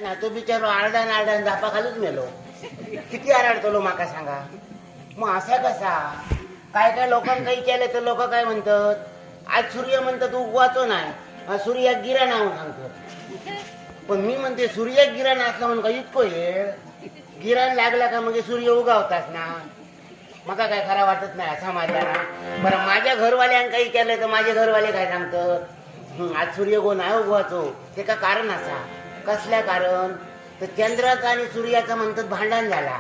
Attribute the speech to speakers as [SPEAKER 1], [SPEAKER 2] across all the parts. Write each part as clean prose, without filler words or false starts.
[SPEAKER 1] ना तो बिचारो आरडान धापा खालूच मेलो. किती आरडतलो माका सांगा. मग असा कसा काय काय लोकांना काही केलं तर लोक काय म्हणतात, आज सूर्य म्हणतात उगवाचो नाही, सूर्याक गिरा नाव सांगतात. पण मी म्हणते सूर्याक गिरा असला म्हणून का इतकं हे गिराण लागला का म्हणजे सूर्य उगावतात ना. मला काय खरा वाटत नाही असा माझ्या ना. बरं माझ्या घरवाल्यानं काही केलं तर माझे घरवाले काय सांगतात, आज सूर्य गो नाही उगवाचो. ते का कारण असा. कसल्या कारण तर चंद्राचा आणि सूर्याचा म्हणतात भांडण झाला.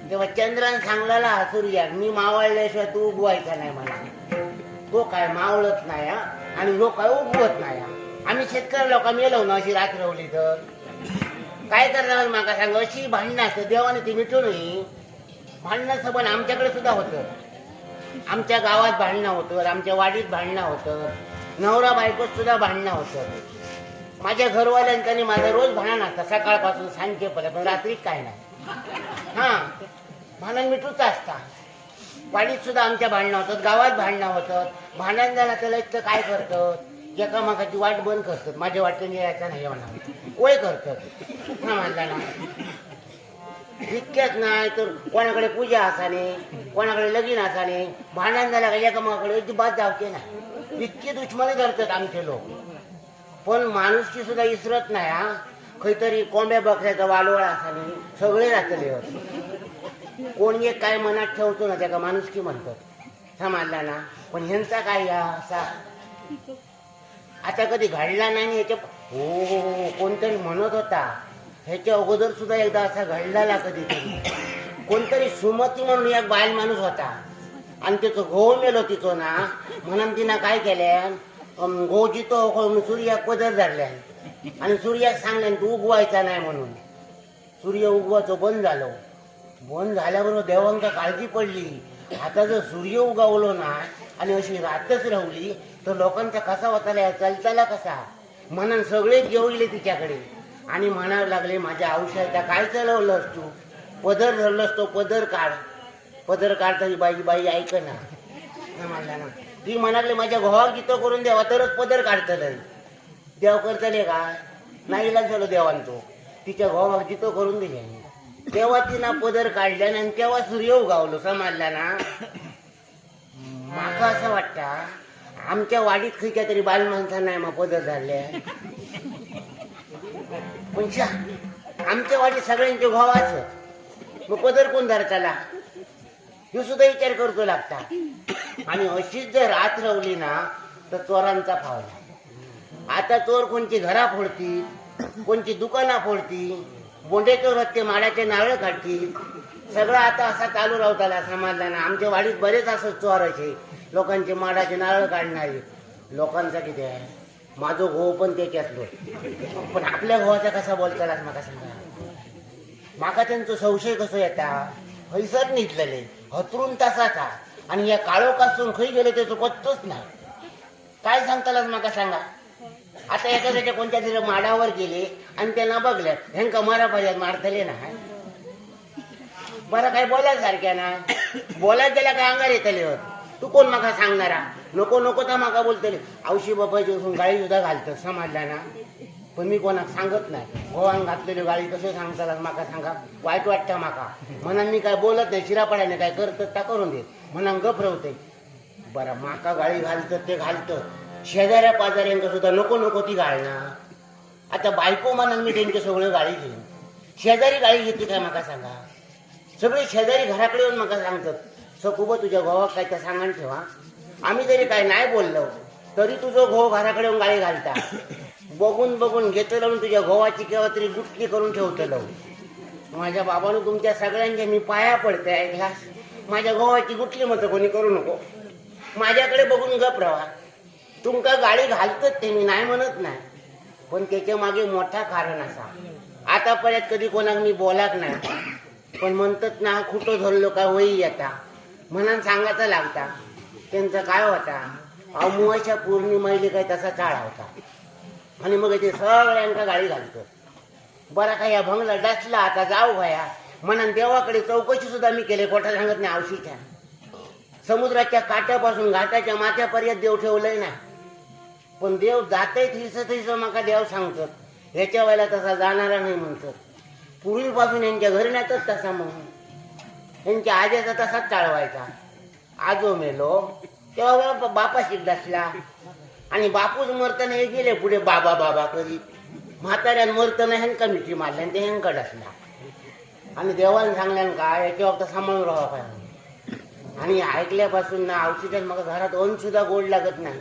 [SPEAKER 1] तेव्हा चंद्रान सांगला सूर्याक मी मावळल्याशिवाय तू उगवायचा नाही मला. तो काय मावळत नाही आणि ह्यो काय उगवत नाही. आम्ही शेतकरी लोक मेलो ना अशी रात रवली तर काय करणार माका सांग. अशी भांडणं असतं देवाने ती मिटू नये. भांडणं सबन आमच्याकडे सुद्धा होतं. आमच्या गावात भांडणं होतं, आमच्या वाडीत भांडणं होतं, नवरा बायकोत सुद्धा भांडणं होतं. माझ्या घरवाल्यांच्यानी माझं रोज भांडण असतं सकाळपासून सांजेपर्यंत, पण रात्री काय नाही. हा भांडण मिटूच असता. वाडीत सुद्धा आमच्या भांडणं होतात, गावात भांडणं होतात. भांडण झालं त्याला इतकं काय करतात, एकामेकाची वाट बंद करतात. माझ्या वाटेने यायचा नाही म्हणा ओय करतात ना म्हणला ना. इतक्याच नाही तर कोणाकडे पूजा असाने, कोणाकडे लगीन असाने, भांडण झाला का एकामेकाकडे अजिबात जावते नाही. इतकी दुश्मनी धरतात आमचे लोक. पण माणूसकी सुद्धा इसरत नाही. हा खरीतरी कोंब्या बकऱ्याचा वालोळ असाने सगळे राहतले. कोणी एक काय मनात ठेवतो ना त्याला माणुसकी म्हणतात समजला ना. पण ह्यांचा काय असा आता कधी घडला नाही. याच्या हो कोणतरी म्हणत होता ह्याच्या अगोदर सुद्धा एकदा असा घडला कधीतरी. कोणतरी सुमती म्हणून एक बायल माणूस होता आणि त्याचं घोळ मेलो तिचं ना म्हणून तिनं काय केलं, घो जितो सूर्याक पदर धरल्या आणि सूर्याक सांगल्यान तू उगवायचा नाही म्हणून. सूर्य उगवायचं बंद झालं. बंद झाल्याबरोबर देवांका काळजी पडली. आता जर सूर्य उगावलो ना आणि अशी रातच राहली तर लोकांचा कसा होता चालताला कसा. म्हणून सगळे जेवले तिच्याकडे आणि म्हणायला लागले माझ्या औषधाचा काय चालवलंस तू, पदर धरलंस तो पदर काढ. पदर काढताना बाई ऐक ना म्हणला ना. ती म्हणाले माझ्या घोवाक जिथं करून द्यावा तरच पदर काढतलं. देव करतले का नाही झालं देवांचो. तिच्या घोवाक जिथं करून दिले तेव्हा तिनं पदर काढल्या आणि तेव्हा सूर्य उगावलो समजला ना. माका असं वाटतं आमच्या वाडीत खिच्या तरी बाल माणसांना नाही मग पदर झाले. पण आमच्या वाडीत सगळ्यांचे घोवाच मग पदर कोण धरताला हे सुद्धा विचार करतो लागता. आणि अशीच जर रात रवली ना तर चोरांचा फावला. आता चोर कोणची घरा फोडती, कोणची दुकाना फोडती, बोंडे चोर हत्ते माडाचे नारळ काढतील. सगळं आता असा चालू राहताला समाजला ना. आमच्या वाडीत बरेच असं चोर असे लोकांचे माडाचे नारळ काढणारे. लोकांचा किती आहे माझं घो पण त्याच्यातलो. पण आपल्या घोवाचा कसा बोलताला माका सांगा. माका त्यांचं संशय कसं येता हैसर निघलेले हतरून तासाचा आणि या काळोखासून खै गेले त्याचं पत्तच नाही. काय सांगतालाच माका सांगा. आता एखाद्याच्या कोणत्या तरी माडावर गेले आणि त्यांना बघल्या ह्यांका मारा पाहिजे मारतले ना. बरं काय बोलायला सारख्या ना बोलायला त्याला काय अंगार येतले होत. तू कोण माका सांगणारा नको नको तर माका बोलतले. औशी बापाची गाळी सुद्धा घालतं समजला ना. पण मी कोणाक सांगत नाही. गोवान घातलेली गाळी कसे सांगताला माका सांगा. वाईट वाटतं माका म्हणून मी काय बोलत नाही. शिरापड्याने काय करतं त्या करून देत म्हणून गप रवते. बरं माका गाळी घालतं ते घालतं. शेजाऱ्या पाजाऱ्यांका सुद्धा नको नको ती घालणार. आता बायको म्हणून मी त्यांची सगळं गाळी घेईन. शेजारी गाळी घेते काय माका सांगा. सगळे शेजारी घराकडे येऊन माका सांगतात सकुबा तुझ्या गोवाक काय त्या सांगण ठेवा. आम्ही जरी काय नाही बोललो तरी तुझं घो घराकडे येऊन गाळी घालता. बघून बघून घेतलं तुझ्या गोवाची केव्हा तरी गुटली करून ठेवतलं. माझ्या बाबानं तुमच्या सगळ्यांच्या मी पाया पडते ऐकला. माझ्या गोवाची गुटली म्हणतं कोणी करू नको. माझ्याकडे बघून गप राहा. तुमका गाडी घालतच ते मी नाही म्हणत नाही. पण त्याच्या मागे मोठा कारण असा. आतापर्यंत कधी कोणाक मी बोलाक नाही. पण म्हणतात ना खुटो धरलो का वही येता म्हणून सांगायचा लागता. त्यांचा काय होता अमुवाच्या पौर्णिमेला काय तसा चाळ होता आणि मग ते सगळ्यांका गाडी घालतो. बरा काय या भंगला डसला आता जाऊ भया म्हणून देवाकडे चौकशी सुद्धा मी केले. कोठा सांगत नाही औशीच्या समुद्राच्या काट्यापासून घाटाच्या माथ्यापर्यंत देव ठेवलंय ना. पण देव जाते हिस माका देव सांगतात ह्याच्या वेळेला तसा जाणारा नाही म्हणतात. पूर्वीपासून यांच्या घराण्यातच तसा म्हणून यांच्या आज्याचा तसाच टाळवायचा. आजो मेलो तेव्हा बापाशी डसला आणि बापूच मरताना हे गेले पुढे बाबा बाबा करीत. म्हाताऱ्यान मरताना ह्यांका मिठी मारल्या ते ह्यांका डसला आणि देवाने सांगल्यान काय याच्या बाबतीत सांभाळून राहा पाहिजे. आणि ऐकल्यापासून ना औषधात मग घरात अन्न सुद्धा गोड लागत नाही.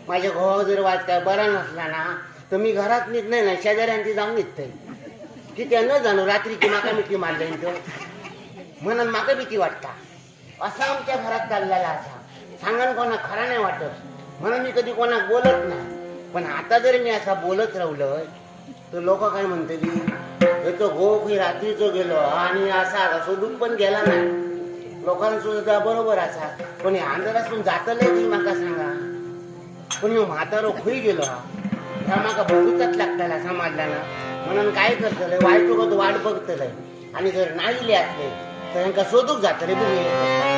[SPEAKER 1] माझ्या घोवा जर वाद काय बरा नसला ना तर मी घरात निघ नाही ना शेजाऱ्यांची जाऊन निघतंय की त्या न जाणू रात्रीची माका मिठी मारल्या म्हणून माका भीती वाटता. असा आमच्या घरात चाललेला असा सांगण कोणा खरा नाही वाटत म्हणून मी कधी कोणाक बोलत नाही. पण आता जर मी असा बोलत राहिलं तर लोक काय म्हणतली तो गोखी रात्रीचो गेलो आणि असा शोधून पण गेला नाही. लोकांसुद्धा बरोबर असा पण अंधारातून जातलंय की माका सांगा. पण ह्यो म्हातारो खंय गेलो ह्या माका बघूचाच लागताला समाजला ना म्हणून काय करतलंय वायचो वाट बघतलंय आणि जर नाही असले तर ह्यांका शोधूक जातले बघू